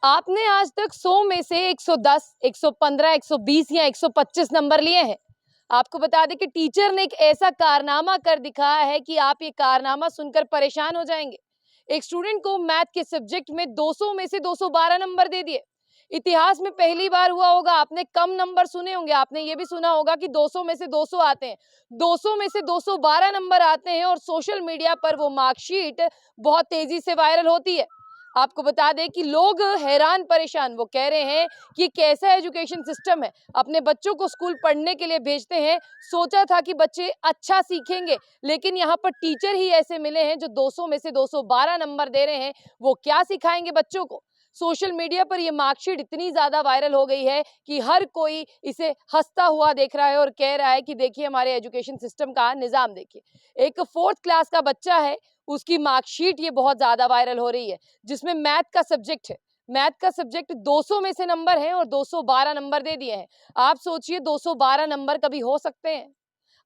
आपने आज तक 100 में से 110, 115, 120 या 125 नंबर लिए हैं। आपको बता दें कि टीचर ने एक ऐसा कारनामा कर दिखाया है कि आप ये कारनामा सुनकर परेशान हो जाएंगे। एक स्टूडेंट को मैथ के सब्जेक्ट में 200 में से 212 नंबर दे दिए। इतिहास में पहली बार हुआ होगा, आपने कम नंबर सुने होंगे, आपने ये भी सुना होगा कि 200 में से 200 आते हैं। 200 में से 212 नंबर आते हैं और सोशल मीडिया पर वो मार्कशीट बहुत तेजी से वायरल होती है। आपको बता दें कि लोग हैरान परेशान, वो कह रहे हैं कि कैसा एजुकेशन सिस्टम है। अपने बच्चों को स्कूल पढ़ने के लिए भेजते हैं, सोचा था कि बच्चे अच्छा सीखेंगे, लेकिन यहाँ पर टीचर ही ऐसे मिले हैं जो 200 में से 212 नंबर दे रहे हैं। वो क्या सिखाएंगे बच्चों को? सोशल मीडिया पर ये मार्कशीट इतनी ज्यादा वायरल हो गई है कि हर कोई इसे हंसता हुआ देख रहा है और कह रहा है कि देखिए हमारे एजुकेशन सिस्टम का निजाम देखिए। एक 4th क्लास का बच्चा है, उसकी मार्कशीट ये बहुत ज्यादा वायरल हो रही है, जिसमें मैथ का सब्जेक्ट है। मैथ का सब्जेक्ट 200 में से नंबर है और 212 नंबर दे दिए हैं। आप सोचिए 212 नंबर कभी हो सकते हैं?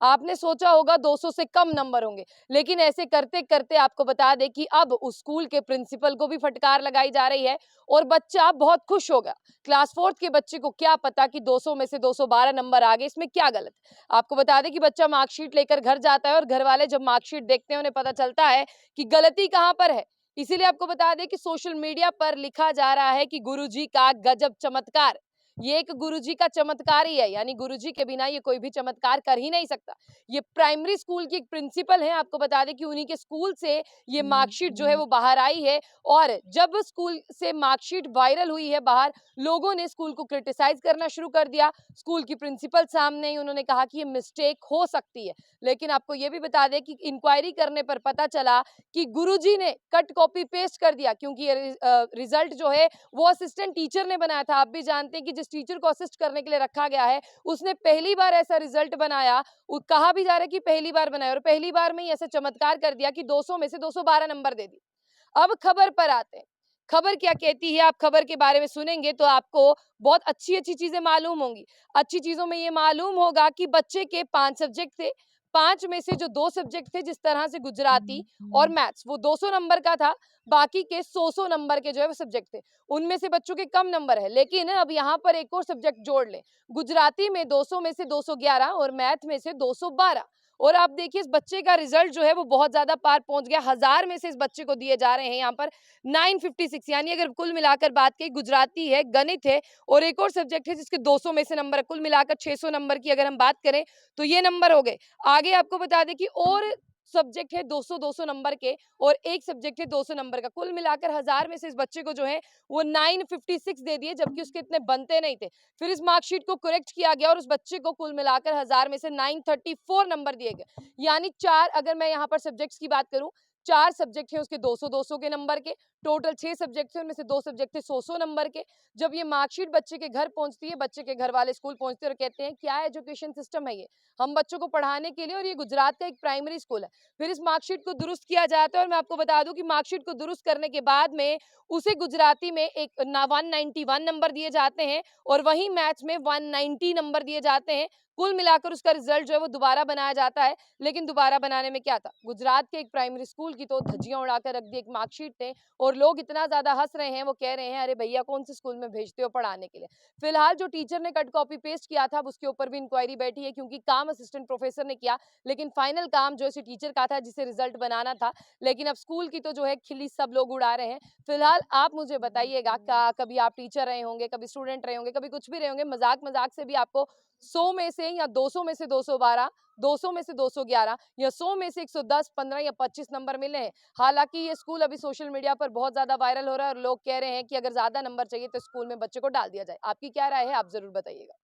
आपने सोचा होगा 200 से कम नंबर होंगे, लेकिन ऐसे करते करते आपको बता दें कि अब उस स्कूल के प्रिंसिपल को भी फटकार लगाई जा रही है और बच्चा बहुत खुश होगा। क्लास 4th के बच्चे को क्या पता कि 200 में से 212 नंबर आ गए, इसमें क्या गलत। आपको बता दें कि बच्चा मार्कशीट लेकर घर जाता है और घर वाले जब मार्कशीट देखते हैं उन्हें पता चलता है कि गलती कहाँ पर है। इसीलिए आपको बता दें कि सोशल मीडिया पर लिखा जा रहा है कि गुरुजी का गजब चमत्कार। ये एक गुरुजी का चमत्कार ही है, यानी गुरुजी के बिना ये कोई भी चमत्कार कर ही नहीं सकता। ये प्राइमरी स्कूल की एक प्रिंसिपल है, आपको बता दें कि उन्हीं के स्कूल से ये मार्कशीट जो है वो बाहर आई है। और जब स्कूल से मार्कशीट वायरल हुई है बाहर, लोगों ने स्कूल को क्रिटिसाइज करना शुरू कर दिया। स्कूल की प्रिंसिपल सामने ही उन्होंने कहा कि ये मिस्टेक हो सकती है, लेकिन आपको ये भी बता दें कि इंक्वायरी करने पर पता चला कि गुरुजी ने कट कॉपी पेस्ट कर दिया, क्योंकि ये रिजल्ट जो है वो असिस्टेंट टीचर ने बनाया था। आप भी जानते हैं कि जिस टीचर को असिस्ट करने के लिए रखा गया है, उसने पहली बार ऐसा रिजल्ट बनाया। कहा भी जा रहा है कि पहली बार बनाया और पहली बार में ही ऐसा चमत्कार कर दिया कि 200 में से 212 नंबर दे दी। अब खबर पर आते हैं। खबर क्या कहती है, आप खबर के बारे में सुनेंगे तो आपको बहुत अच्छी-अच्छी चीजें मालूम होंगी। अच्छी चीजों में ये मालूम होगा कि बच्चे के 5 सब्जेक्ट थे, 5 में से जो 2 सब्जेक्ट थे, जिस तरह से गुजराती और मैथ्स, वो 200 नंबर का था, बाकी के 100-100 नंबर के जो है वो सब्जेक्ट थे। उनमें से बच्चों के कम नंबर है, लेकिन अब यहाँ पर एक और सब्जेक्ट जोड़ लें। गुजराती में 200 में से 211 और मैथ में से 212। और आप देखिए इस बच्चे का रिजल्ट जो है वो बहुत ज्यादा पार पहुंच गया। 1000 में से इस बच्चे को दिए जा रहे हैं यहाँ पर 956, यानी अगर कुल मिलाकर बात की, गुजराती है, गणित है और एक और सब्जेक्ट है जिसके 200 में से नंबर है, कुल मिलाकर 600 नंबर की अगर हम बात करें तो ये नंबर हो गए। आगे आपको बता दें कि और सब्जेक्ट है 200-200 नंबर के और एक सब्जेक्ट है 200 नंबर का। कुल मिलाकर 1000 में से इस बच्चे को जो है वो 956 दे दिए, जबकि उसके इतने बनते नहीं थे। फिर इस मार्कशीट को करेक्ट किया गया और उस बच्चे को कुल मिलाकर 1000 में से 934 नंबर दिए गए। यानी 4, अगर मैं यहाँ पर सब्जेक्ट्स की बात करूं, 4 सब्जेक्ट हैं उसके 200-200 के नंबर के, टोटल 6 सब्जेक्ट थे, उनमें से 2 सब्जेक्ट थे 100-100 नंबर के। जब ये मार्कशीट बच्चे के घर पहुंचती है, बच्चे के घर वाले स्कूल पहुंचते हैं और कहते हैं क्या एजुकेशन सिस्टम है ये, हम बच्चों को पढ़ाने के लिए, और ये गुजरात का एक प्राइमरी स्कूल है। फिर इस मार्कशीट को दुरुस्त किया जाता है और मैं आपको बता दूं कि मार्कशीट को दुरुस्त करने के बाद में उसे गुजराती में एक 191 नंबर दिए जाते हैं और वहीं मैथ्स में 190 नंबर दिए जाते हैं। कुल मिलाकर उसका रिजल्ट जो है वो दोबारा बनाया जाता है। लेकिन दोबारा बनाने में क्या था, गुजरात के एक प्राइमरी स्कूल की तो धज्जियां उड़ाकर रख दी एक मार्कशीट ने, और लोग इतना ज्यादा हंस रहे हैं, वो कह रहे हैं अरे भैया कौन से स्कूल में भेजते हो पढ़ाने के लिए। फिलहाल जो टीचर ने कट कॉपी पेस्ट किया था, अब उसके ऊपर भी इंक्वायरी बैठी है, क्योंकि काम असिस्टेंट प्रोफेसर ने किया, लेकिन फाइनल काम जो है टीचर का था जिसे रिजल्ट बनाना था। लेकिन अब स्कूल की तो जो है खिल्ली सब लोग उड़ा रहे हैं। फिलहाल आप मुझे बताइएगा, कभी आप टीचर रहे होंगे, कभी स्टूडेंट रहे होंगे, कभी कुछ भी रहे होंगे, मजाक मजाक से भी आपको 100 में से या 200 में से 212, 200 में से 211 या 100 में से 110, 15 या 25 नंबर मिले हैं। हालांकि ये स्कूल अभी सोशल मीडिया पर बहुत ज्यादा वायरल हो रहा है और लोग कह रहे हैं कि अगर ज्यादा नंबर चाहिए तो स्कूल में बच्चे को डाल दिया जाए। आपकी क्या राय है, आप जरूर बताइएगा।